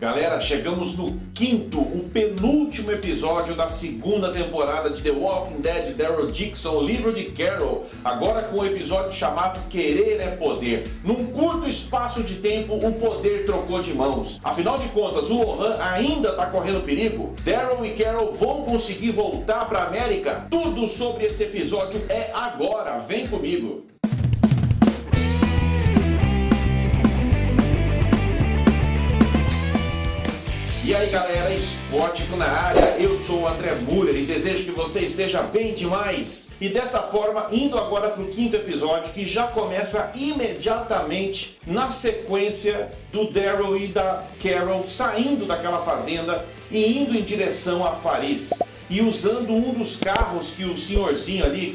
Galera, chegamos no o penúltimo episódio da segunda temporada de The Walking Dead, Daryl Dixon, o livro de Carol, agora com um episódio chamado Querer é Poder. Num curto espaço de tempo, o poder trocou de mãos. Afinal de contas, o Lohan ainda tá correndo perigo? Daryl e Carol vão conseguir voltar pra América? Tudo sobre esse episódio é agora, vem comigo! E aí galera, Esportico na área, eu sou o André Müller e desejo que você esteja bem demais. E dessa forma, indo agora para o quinto episódio, que já começa imediatamente na sequência do Daryl e da Carol saindo daquela fazenda e indo em direção a Paris. E usando um dos carros que o senhorzinho ali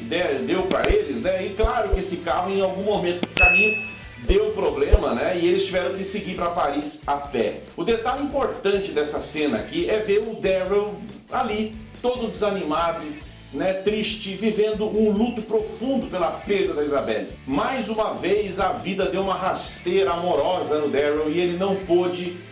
deu para eles, né? E claro que esse carro em algum momento do caminho deu problema, né? E eles tiveram que seguir para Paris a pé. O detalhe importante dessa cena aqui é ver o Daryl ali, todo desanimado, né? Triste, vivendo um luto profundo pela perda da Isabelle. Mais uma vez a vida deu uma rasteira amorosa no Daryl e ele não pôde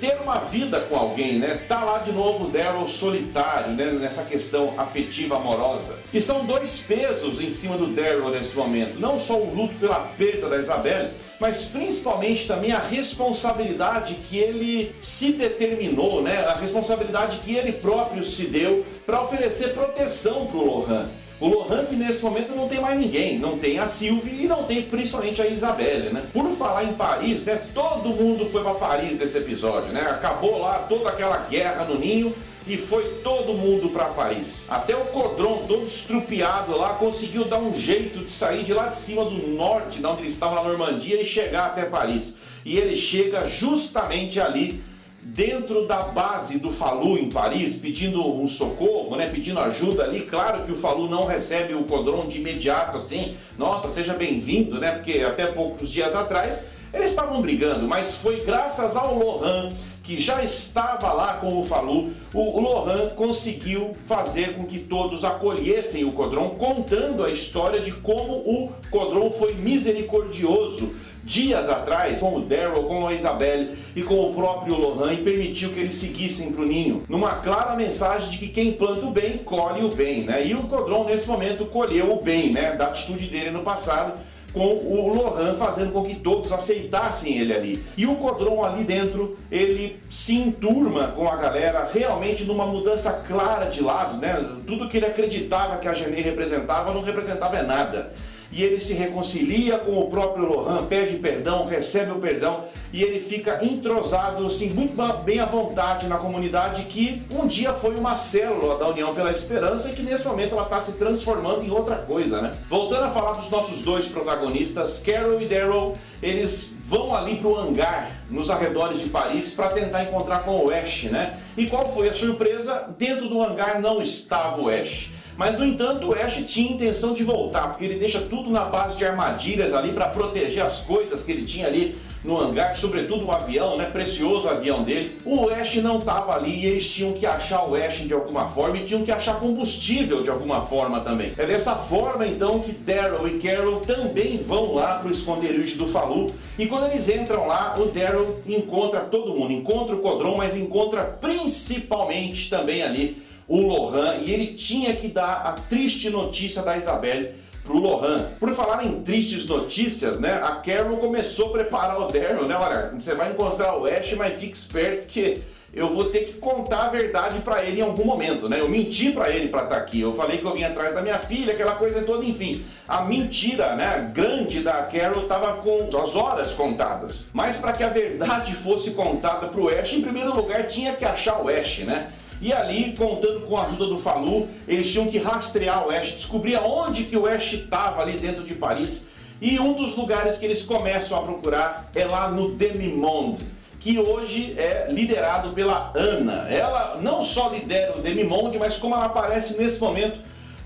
ter uma vida com alguém, né? Tá lá de novo o Daryl solitário, né? Nessa questão afetiva amorosa. E são dois pesos em cima do Daryl nesse momento. Não só o luto pela perda da Isabelle, mas principalmente também a responsabilidade que ele se determinou, né? A responsabilidade que ele próprio se deu para oferecer proteção pro Lohan. O Lohan que nesse momento não tem mais ninguém, não tem a Sylvie e não tem principalmente a Isabelle, né? Por falar em Paris, né? Todo mundo foi para Paris nesse episódio, né? Acabou lá toda aquela guerra no ninho e foi todo mundo para Paris. Até o Codron, todo estrupiado lá, conseguiu dar um jeito de sair de lá de cima do norte, de onde ele estava na Normandia, e chegar até Paris. E ele chega justamente ali, dentro da base do Falu em Paris, pedindo um socorro, né, pedindo ajuda ali. Claro que o Falu não recebe o Codron de imediato assim, nossa, seja bem-vindo, né, porque até poucos dias atrás eles estavam brigando, mas foi graças ao Lohan, que já estava lá com o Falu, o Lohan conseguiu fazer com que todos acolhessem o Codron, contando a história de como o Codron foi misericordioso dias atrás com o Daryl, com a Isabelle e com o próprio Lohan, e permitiu que eles seguissem para o ninho, numa clara mensagem de que quem planta o bem, colhe o bem, né? E o Codron nesse momento colheu o bem, né? Da atitude dele no passado, com o Lohan fazendo com que todos aceitassem ele ali. E o Codron ali dentro, ele se enturma com a galera, realmente numa mudança clara de lado, né? Tudo que ele acreditava que a Genet representava, não representava nada. E ele se reconcilia com o próprio Lohan, pede perdão, recebe o perdão e ele fica entrosado, assim, muito bem à vontade na comunidade que um dia foi uma célula da União pela Esperança e que nesse momento ela está se transformando em outra coisa, né? Voltando a falar dos nossos dois protagonistas, Carol e Daryl, eles vão ali para o hangar nos arredores de Paris para tentar encontrar com o Ash, né? E qual foi a surpresa? Dentro do hangar não estava o Ash. Mas, no entanto, o Ash tinha intenção de voltar, porque ele deixa tudo na base de armadilhas ali para proteger as coisas que ele tinha ali no hangar, sobretudo o avião, né, precioso avião dele. O Ash não estava ali e eles tinham que achar o Ash de alguma forma e tinham que achar combustível de alguma forma também. É dessa forma, então, que Daryl e Carol também vão lá para o esconderijo do Falu. E quando eles entram lá, o Daryl encontra todo mundo, encontra o Codron, mas encontra principalmente também ali o Lohan, e ele tinha que dar a triste notícia da Isabelle pro Lohan. Por falar em tristes notícias, né, a Carol começou a preparar o Daryl, né, olha, você vai encontrar o Ash, mas fique esperto que eu vou ter que contar a verdade pra ele em algum momento, né, eu menti pra ele pra estar aqui, eu falei que eu vim atrás da minha filha, aquela coisa toda, enfim. A mentira, né, grande da Carol estava com as horas contadas. Mas para que a verdade fosse contada pro Ash, em primeiro lugar tinha que achar o Ash, né. E ali, contando com a ajuda do Falu, eles tinham que rastrear o Ash, descobrir aonde que o Ash estava ali dentro de Paris. E um dos lugares que eles começam a procurar é lá no Demimonde, que hoje é liderado pela Ana. Ela não só lidera o Demimonde, mas como ela parece nesse momento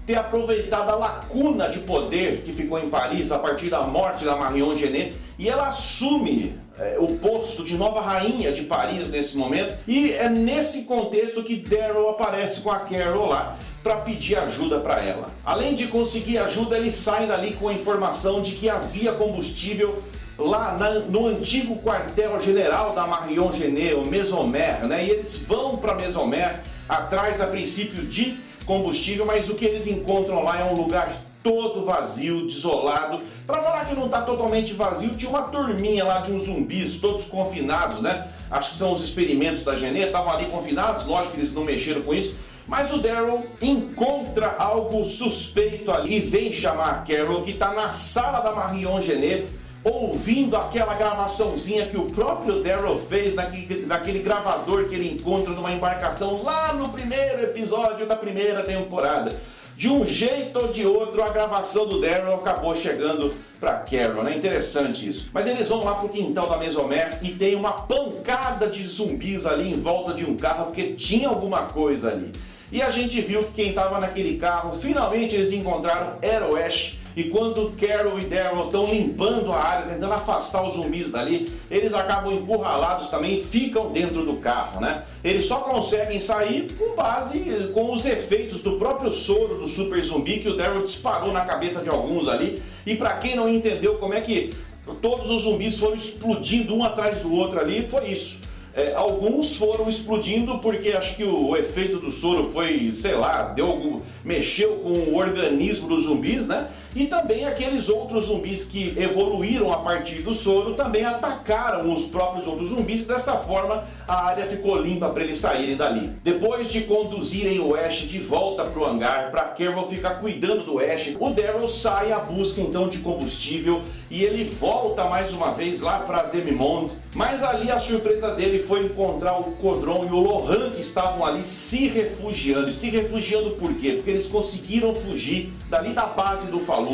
ter aproveitado a lacuna de poder que ficou em Paris a partir da morte da Marion Genet, e ela assume o posto de nova rainha de Paris nesse momento, e é nesse contexto que Daryl aparece com a Carol lá para pedir ajuda para ela. Além de conseguir ajuda, eles saem dali com a informação de que havia combustível lá no antigo quartel-general da Marion Genet, o Maisonmer, né? E eles vão para Maisonmer atrás, a princípio, de combustível, mas o que eles encontram lá é um lugar todo vazio, desolado. Para falar que não está totalmente vazio, tinha uma turminha lá de uns zumbis, todos confinados, né? Acho que são os experimentos da Genet, estavam ali confinados, lógico que eles não mexeram com isso. Mas o Daryl encontra algo suspeito ali e vem chamar a Carol, que está na sala da Marion Genet, ouvindo aquela gravaçãozinha que o próprio Daryl fez naquele gravador que ele encontra numa embarcação lá no primeiro episódio da primeira temporada. De um jeito ou de outro, a gravação do Daryl acabou chegando para Carol, né? Interessante isso. Mas eles vão lá pro quintal da Maisonmer e tem uma pancada de zumbis ali em volta de um carro, porque tinha alguma coisa ali. E a gente viu que quem estava naquele carro, finalmente eles encontraram, era o Ash. E quando Carol e Daryl estão limpando a área, tentando afastar os zumbis dali, eles acabam encurralados também e ficam dentro do carro, né? Eles só conseguem sair com os efeitos do próprio soro do super zumbi que o Daryl disparou na cabeça de alguns ali. E para quem não entendeu como é que todos os zumbis foram explodindo um atrás do outro ali, foi isso. Alguns foram explodindo porque acho que o efeito do soro foi, sei lá, mexeu com o organismo dos zumbis, né? E também aqueles outros zumbis que evoluíram a partir do soro também atacaram os próprios outros zumbis e dessa forma a área ficou limpa para eles saírem dali. Depois de conduzirem o Ash de volta para o hangar, para Carol ficar cuidando do Ash, o Daryl sai à busca então de combustível e ele volta mais uma vez lá para Demimonde, mas ali a surpresa dele foi encontrar o Codron e o Lohan que estavam ali se refugiando. E se refugiando por quê? Porque eles conseguiram fugir dali da base do Falu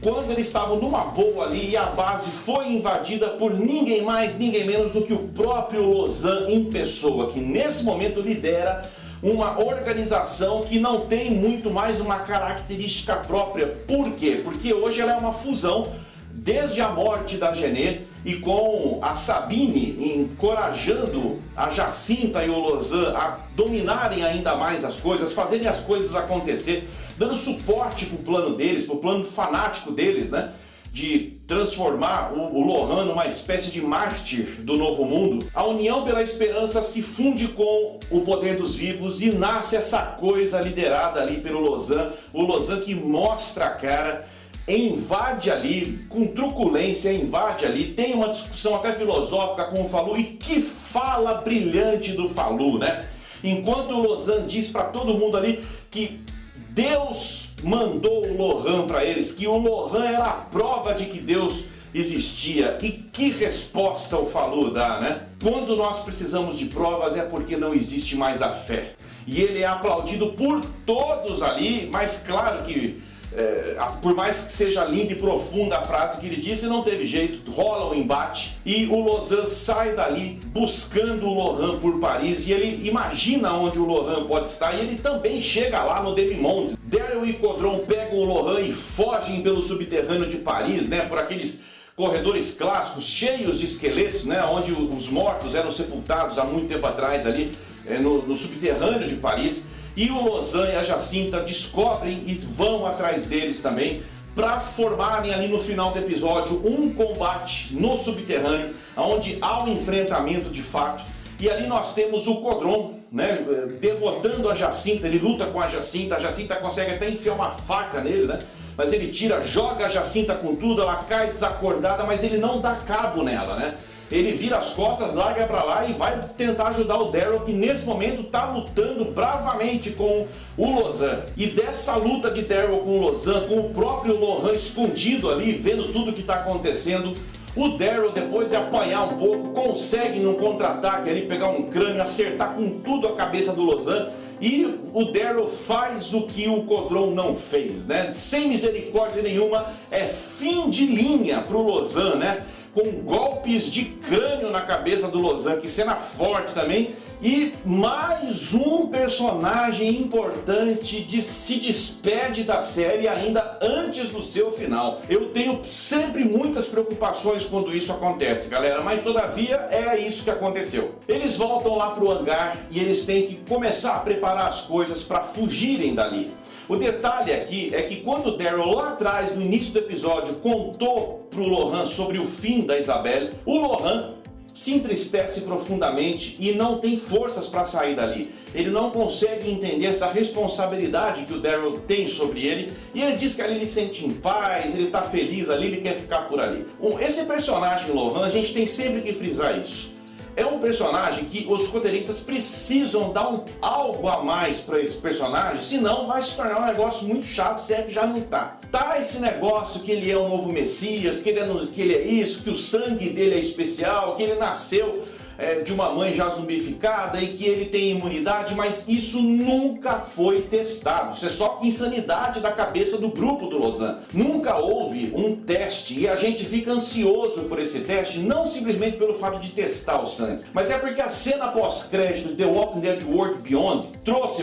quando eles estavam numa boa ali e a base foi invadida por ninguém mais, ninguém menos do que o próprio Lozan em pessoa, que nesse momento lidera uma organização que não tem muito mais uma característica própria. Por quê? Porque hoje ela é uma fusão desde a morte da Genet e com a Sabine encorajando a Jacinta e o Lozan a dominarem ainda mais as coisas, fazerem as coisas acontecer, dando suporte para o plano deles, para o plano fanático deles, né? De transformar o Lohan numa espécie de mártir do novo mundo. A União pela Esperança se funde com o Poder dos Vivos e nasce essa coisa liderada ali pelo Lozan, o Lozan que mostra a cara, invade ali, com truculência, invade ali, tem uma discussão até filosófica com o Falu, e que fala brilhante do Falu, né? Enquanto o Lozan diz para todo mundo ali que Deus mandou o Lohan para eles, que o Lohan era a prova de que Deus existia. E que resposta o Falu dá, né? Quando nós precisamos de provas é porque não existe mais a fé. E ele é aplaudido por todos ali, mas claro que por mais que seja linda e profunda a frase que ele disse, não teve jeito, rola um embate e o Lozan sai dali buscando o Lohan por Paris e ele imagina onde o Lohan pode estar e ele também chega lá no Demimonde. Daryl e Codron pegam o Lohan e fogem pelo subterrâneo de Paris, né, por aqueles corredores clássicos cheios de esqueletos, né, onde os mortos eram sepultados há muito tempo atrás ali no subterrâneo de Paris. E o Lozan e a Jacinta descobrem e vão atrás deles também para formarem ali no final do episódio um combate no subterrâneo, onde há um enfrentamento de fato. E ali nós temos o Codron, né, derrotando a Jacinta, ele luta com a Jacinta consegue até enfiar uma faca nele, né? Mas ele joga a Jacinta com tudo, ela cai desacordada, mas ele não dá cabo nela, né? Ele vira as costas, larga pra lá e vai tentar ajudar o Daryl, que nesse momento tá lutando bravamente com o Lozan. E dessa luta de Daryl com o Lozan, com o próprio Lohan escondido ali, vendo tudo que tá acontecendo, o Daryl, depois de apanhar um pouco, consegue num contra-ataque ali pegar um crânio, acertar com tudo a cabeça do Lozan. E o Daryl faz o que o Codron não fez, né? Sem misericórdia nenhuma, é fim de linha pro Lozan, né? Com golpes de crânio na cabeça do Lozan, que cena forte também. E mais um personagem importante se despede da série ainda antes do seu final. Eu tenho sempre muitas preocupações quando isso acontece, galera, mas todavia é isso que aconteceu. Eles voltam lá pro hangar e eles têm que começar a preparar as coisas para fugirem dali. O detalhe aqui é que quando o Daryl lá atrás, no início do episódio, contou pro Lohan sobre o fim da Isabelle, o Lohan se entristece profundamente e não tem forças para sair dali. Ele não consegue entender essa responsabilidade que o Daryl tem sobre ele, e ele diz que ali ele se sente em paz, ele tá feliz ali, ele quer ficar por ali. Esse personagem Lohan, a gente tem sempre que frisar isso. É um personagem que os roteiristas precisam dar algo a mais para esse personagem, senão vai se tornar um negócio muito chato, se é que já não tá. Tá esse negócio que ele é o novo Messias, que ele é isso, que o sangue dele é especial, que ele nasceu de uma mãe já zumbificada e que ele tem imunidade, mas isso nunca foi testado. Isso é só insanidade da cabeça do grupo do Lausanne. Nunca houve um teste e a gente fica ansioso por esse teste, não simplesmente pelo fato de testar o sangue, mas é porque a cena pós-crédito de The Walking Dead World Beyond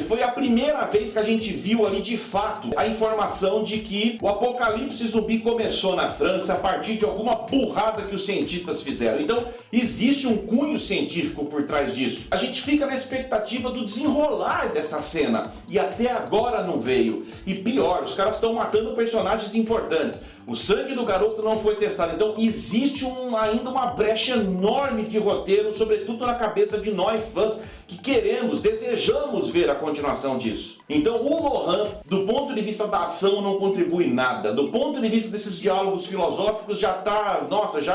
foi a primeira vez que a gente viu ali de fato a informação de que o apocalipse zumbi começou na França a partir de alguma burrada que os cientistas fizeram. Então existe um cunho científico por trás disso. A gente fica na expectativa do desenrolar dessa cena e até agora não veio. E pior, os caras estão matando personagens importantes. O sangue do garoto não foi testado, então existe ainda uma brecha enorme de roteiro, sobretudo na cabeça de nós fãs que desejamos ver a continuação disso. Então o Lohan, do ponto de vista da ação, não contribui nada. Do ponto de vista desses diálogos filosóficos já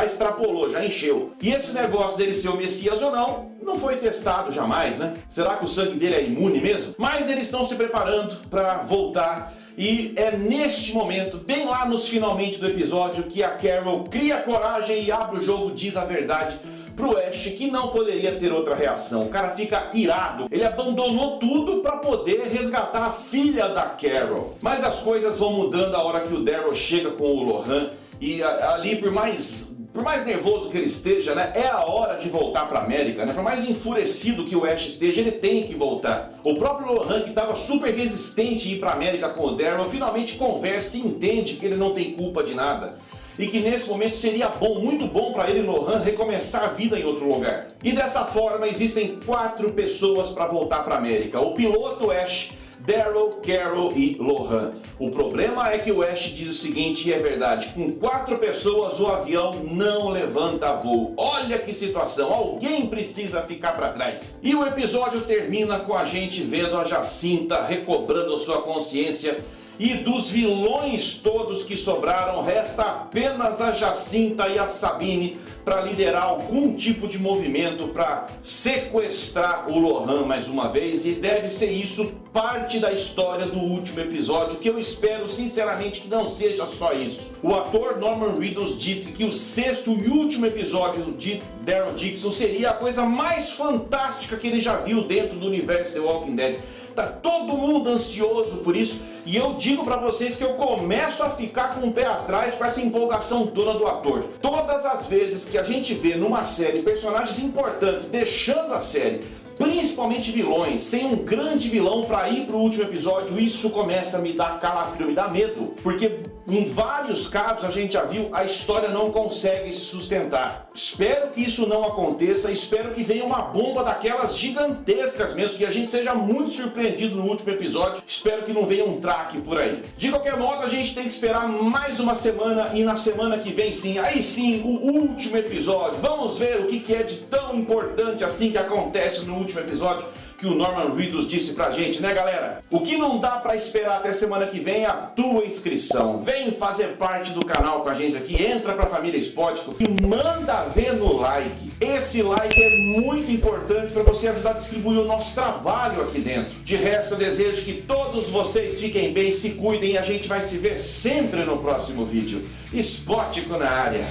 extrapolou, já encheu. E esse negócio dele ser o Messias ou não foi testado jamais, né? Será que o sangue dele é imune mesmo? Mas eles estão se preparando para voltar. E é neste momento, bem lá nos finalmente do episódio, que a Carol cria coragem e abre o jogo, diz a verdade pro Ash, que não poderia ter outra reação. O cara fica irado, ele abandonou tudo para poder resgatar a filha da Carol. Mas as coisas vão mudando a hora que o Daryl chega com o Lohan, e ali por mais nervoso que ele esteja, né, é a hora de voltar para América, né? Por mais enfurecido que o Ash esteja, ele tem que voltar. O próprio Lohan, que estava super resistente a ir para América com o Daryl, finalmente conversa e entende que ele não tem culpa de nada. E que nesse momento seria muito bom para ele, Lohan, recomeçar a vida em outro lugar. E dessa forma existem 4 pessoas para voltar para América. O piloto Ash, Daryl, Carol e Lohan. O problema é que o Ash diz o seguinte, e é verdade, com 4 pessoas o avião não levanta voo. Olha que situação, alguém precisa ficar para trás. E o episódio termina com a gente vendo a Jacinta recobrando a sua consciência, e dos vilões todos que sobraram, resta apenas a Jacinta e a Sabine para liderar algum tipo de movimento para sequestrar o Lohan mais uma vez, e deve ser isso parte da história do último episódio, que eu espero sinceramente que não seja só isso. O ator Norman Reedus disse que o 6º e último episódio de Daryl Dixon seria a coisa mais fantástica que ele já viu dentro do universo The Walking Dead. Tá todo mundo ansioso por isso, e eu digo pra vocês que eu começo a ficar com o pé atrás com essa empolgação toda do ator. Todas as vezes que a gente vê numa série personagens importantes deixando a série, principalmente vilões, sem um grande vilão para ir pro último episódio, isso começa a me dar calafrio, me dá medo, porque em vários casos a gente já viu, a história não consegue se sustentar. Espero que isso não aconteça, espero que venha uma bomba daquelas gigantescas mesmo, que a gente seja muito surpreendido no último episódio, espero que não venha um traque por aí. De qualquer modo, a gente tem que esperar mais uma semana, e na semana que vem aí sim, o último episódio. Vamos ver o que é de tão importante assim que acontece no último episódio, que o Norman Reedus disse pra gente, né, galera? O que não dá pra esperar até semana que vem é a tua inscrição. Vem fazer parte do canal com a gente aqui, entra pra família Spótico e manda ver no like. Esse like é muito importante pra você ajudar a distribuir o nosso trabalho aqui dentro. De resto, eu desejo que todos vocês fiquem bem, se cuidem, e a gente vai se ver sempre no próximo vídeo. Spótico na área.